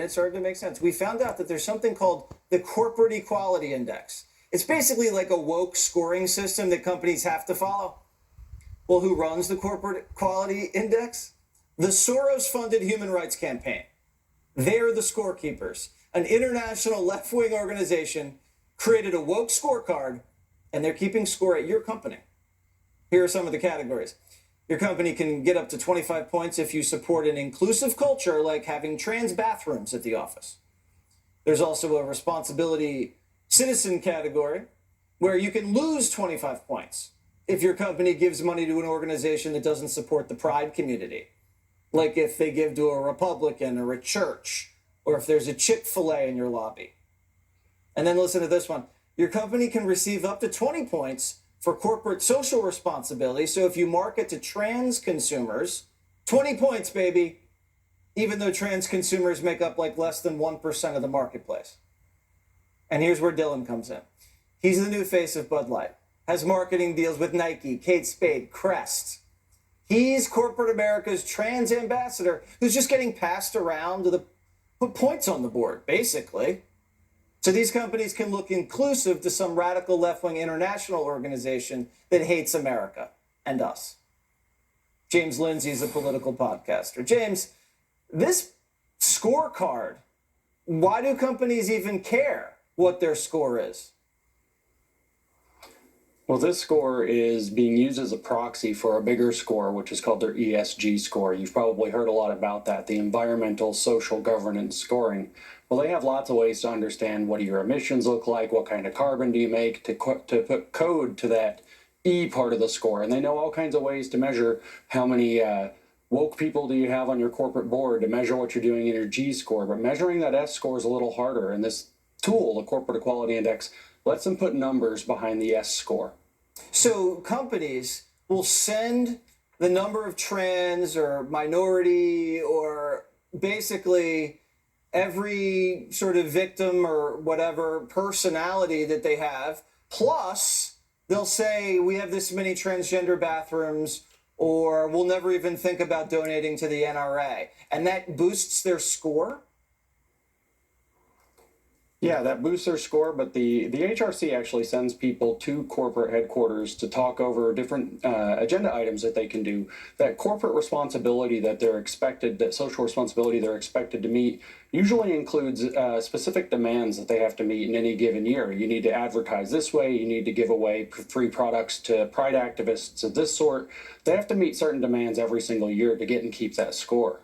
it started to make sense. We found out that there's something called the Corporate Equality Index. It's basically like a woke scoring system that companies have to follow. Well, who runs the Corporate Equality Index? The Soros-funded Human Rights Campaign. They're the scorekeepers. An international left-wing organization created a woke scorecard, and they're keeping score at your company. Here are some of the categories. Your company can get up to 25 points if you support an inclusive culture, like having trans bathrooms at the office. There's also a responsibility citizen category where you can lose 25 points if your company gives money to an organization that doesn't support the pride community. Like if they give to a Republican or a church, or if there's a Chick-fil-A in your lobby. And then listen to this one. Your company can receive up to 20 points for corporate social responsibility. So if you market to trans consumers, 20 points, baby, even though trans consumers make up like less than 1% of the marketplace. And here's where Dylan comes in. He's the new face of Bud Light, has marketing deals with Nike, Kate Spade, Crest. He's corporate America's trans ambassador who's just getting passed around to put points on the board, basically. So these companies can look inclusive to some radical left-wing international organization that hates America and us. James Lindsay is a political podcaster. James, this scorecard, why do companies even care what their score is? Well, this score is being used as a proxy for a bigger score, which is called their ESG score. You've probably heard a lot about that, the environmental social governance scoring. Well, they have lots of ways to understand what do your emissions look like, what kind of carbon do you make, to put code to that E part of the score. And they know all kinds of ways to measure how many woke people do you have on your corporate board, to measure what you're doing in your G score. But measuring that S score is a little harder. And this tool, the Corporate Equality Index, lets them put numbers behind the S score. So companies will send the number of trans or minority or basically every sort of victim or whatever personality that they have, plus they'll say we have this many transgender bathrooms, or we'll never even think about donating to the NRA. And that boosts their score? Yeah, that boosts their score, but the HRC actually sends people to corporate headquarters to talk over different agenda items that they can do. That corporate responsibility that they're expected, that social responsibility they're expected to meet, usually includes specific demands that they have to meet in any given year. You need to advertise this way, you need to give away free products to pride activists of this sort. They have to meet certain demands every single year to get and keep that score.